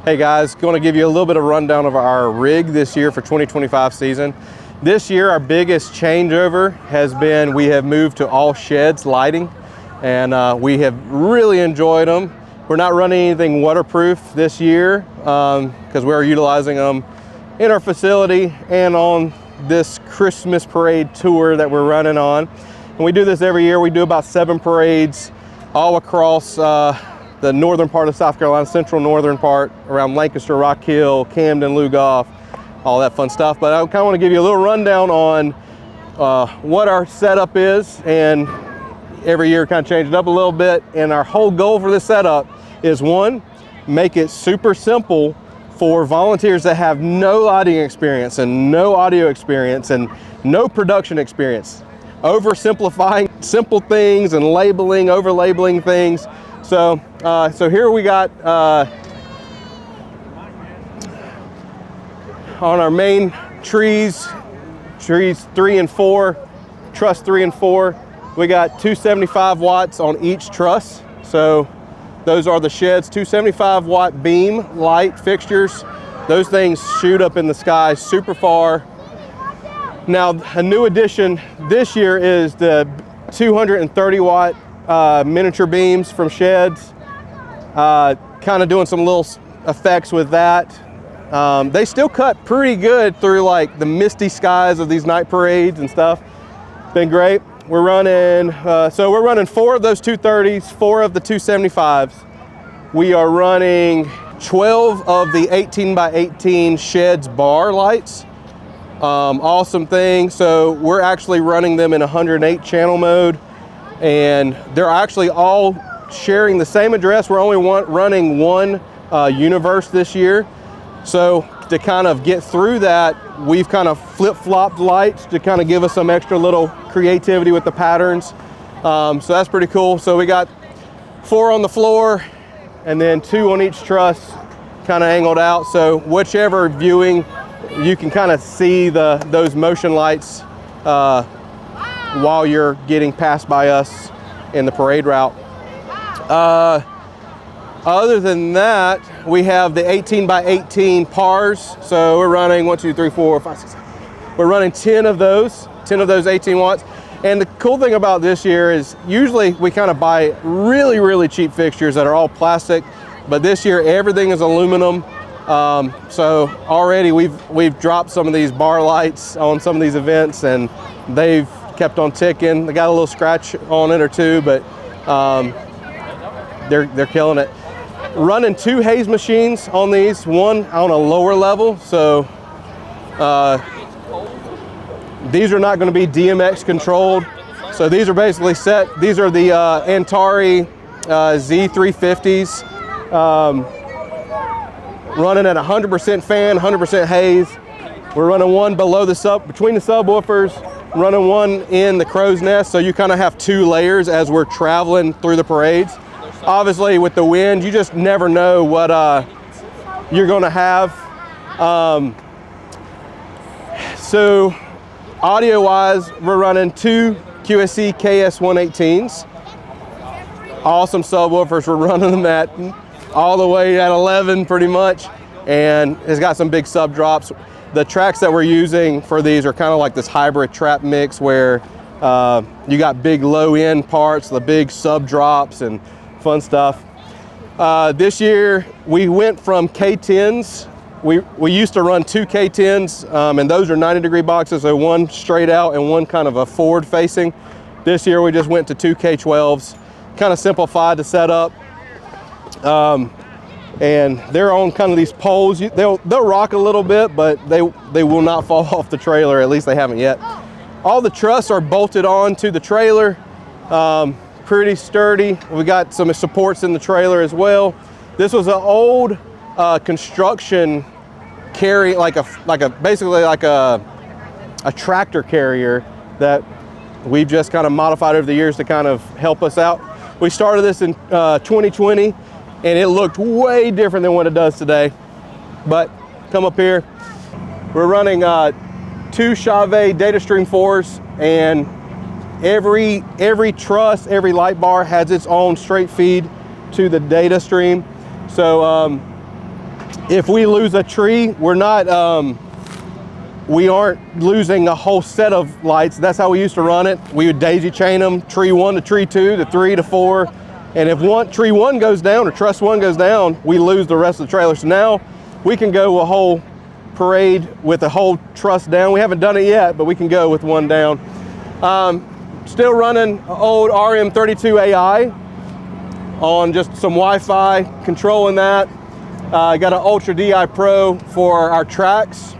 Hey guys, going to give you a little bit of rundown of our rig this year for 2025 season. This year our biggest changeover has been we have moved to all sheds lighting, and we have really enjoyed them. We're not running anything waterproof this year because we're utilizing them in our facility and on this Christmas parade tour that we're running on. And we do this every year. We do about 7 parades all across the northern part of South Carolina, central northern part, around Lancaster, Rock Hill, Camden, Lugoff, all that fun stuff. But I kind of want to give you a little rundown on what our setup is, and every year kind of change it up a little bit. And our whole goal for this setup is, one, make it super simple for volunteers that have no lighting experience and no audio experience and no production experience. Oversimplifying simple things and labeling, over labeling things. So here we got on our main trees 3 and 4, truss 3 and 4, we got 275 watts on each truss. So those are the Shehds 275 watt beam light fixtures. Those things shoot up in the sky super far. Now a new addition this year is the 230 watt miniature beams from Shehds. Kind of doing some little effects with that. They still cut pretty good through like the misty skies of these night parades and stuff. Been great. We're running, so we're running 4 of those 230s, 4 of the 275s. We are running 12 of the 18 by 18 Shehds bar lights. Awesome thing. So we're actually running them in 108 channel mode, and they're actually all sharing the same address. We're only running one universe this year. So to kind of get through that, we've kind of flip-flopped lights to kind of give us some extra little creativity with the patterns. So that's pretty cool. So we got 4 on the floor and then 2 on each truss, kind of angled out. So whichever viewing, you can kind of see those motion lights while you're getting passed by us in the parade route. Other than that, we have the 18 by 18 pars. So we're running 1, 2, 3, 4, 5, 6, 7. We're running 10 of those 18 watts. And the cool thing about this year is usually we kind of buy really, really cheap fixtures that are all plastic, but this year everything is aluminum. So already we've dropped some of these bar lights on some of these events, and they've kept on ticking. They got a little scratch on it or two, but they're killing it. Running 2 haze machines on these, one on a lower level. So these are not going to be DMX controlled. So these are basically set. These are the Antari Z350s. Running at 100% fan, 100% haze. We're running one below between the subwoofers, running one in the crow's nest. So you kind of have 2 layers as we're traveling through the parades. Obviously with the wind, you just never know what you're gonna have. So audio wise, we're running 2 QSC KS118s. Awesome subwoofers. We're running them at all the way at 11 pretty much, and it's got some big sub drops. The tracks that we're using for these are kind of like this hybrid trap mix where you got big low end parts, the big sub drops and fun stuff. This year we went from K10s. We used to run 2 K10s, and those are 90-degree boxes, so one straight out and one kind of a forward facing. This year we just went to 2 K12s, kind of simplified the setup. And they're on kind of these poles. They'll rock a little bit, but they will not fall off the trailer. At least they haven't yet. All the truss are bolted on to the trailer. Pretty sturdy. We got some supports in the trailer as well. This was an old construction carry, basically like a tractor carrier that we've just kind of modified over the years to kind of help us out. We started this in 2020, and it looked way different than what it does today. But come up here, we're running 2 Chauvet Datastream 4s, and every truss, every light bar has its own straight feed to the data stream. So if we lose a tree, we're not, we aren't losing a whole set of lights. That's how we used to run it. We would daisy chain them, tree 1 to tree 2 to 3 to 4. And if tree 1 goes down or truss 1 goes down, we lose the rest of the trailer. So now we can go a whole parade with a whole truss down. We haven't done it yet, but we can go with 1 down. Still running old RM32ai on just some Wi-Fi, controlling that. I got an Ultra DI Pro for our tracks.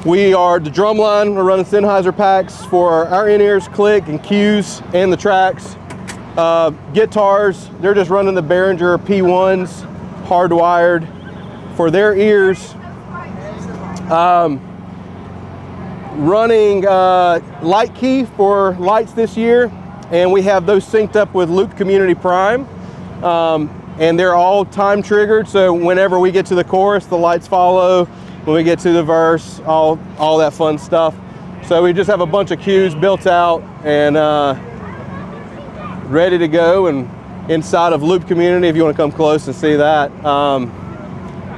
We are the Drumline. We're running Sennheiser packs for our in-ears, click and cues, and the tracks. Guitars, they're just running the Behringer P1s, hardwired for their ears. Running light key for lights this year, and we have those synced up with Loop Community Prime. And they're all time triggered, so whenever we get to the chorus, the lights follow. When we get to the verse, all that fun stuff. So we just have a bunch of cues built out and ready to go, and inside of Loop Community, if you want to come close and see that.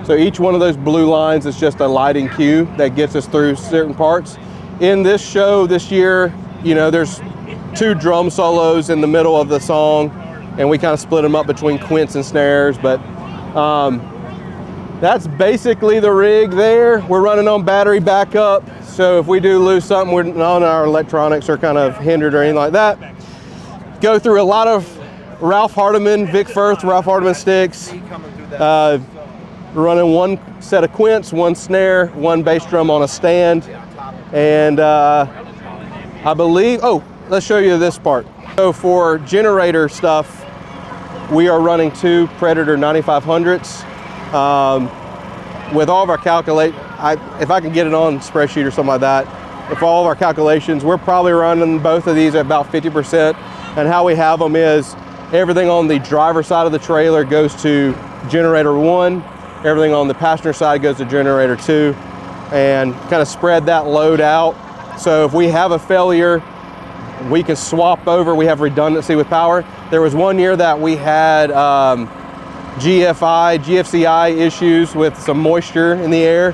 So each one of those blue lines is just a lighting cue that gets us through certain parts. In this show this year, you know, there's 2 drum solos in the middle of the song, and we kind of split them up between quints and snares, but that's basically the rig there. We're running on battery backup, so if we do lose something, none of our electronics are kind of hindered or anything like that. Go through a lot of Ralph Hardiman, Vic Firth, Ralph Hardiman sticks. Running 1 set of quints, 1 snare, 1 bass drum on a stand. And I believe, oh, let's show you this part. So for generator stuff, we are running 2 Predator 9500s. With all of our if I can get it on spreadsheet or something like that, if all of our calculations, we're probably running both of these at about 50%. And how we have them is everything on the driver side of the trailer goes to generator 1, everything on the passenger side goes to generator 2, and kind of spread that load out. So if we have a failure, we can swap over. We have redundancy with power. There was one year that we had GFCI issues with some moisture in the air,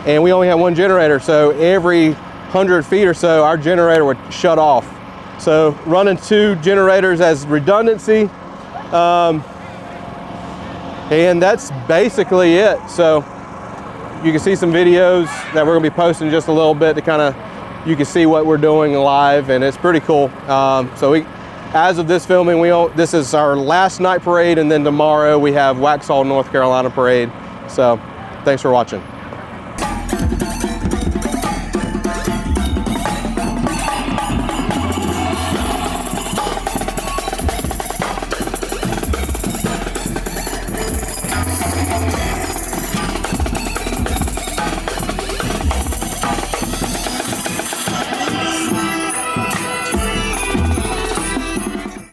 and we only had 1 generator. So every 100 feet or so, our generator would shut off. So running 2 generators as redundancy, and that's basically it. So you can see some videos that we're gonna be posting in just a little bit to kind of, you can see what we're doing live, and it's pretty cool. So as of this filming, this is our last night parade, and then tomorrow we have Waxhaw, North Carolina parade. So thanks for watching.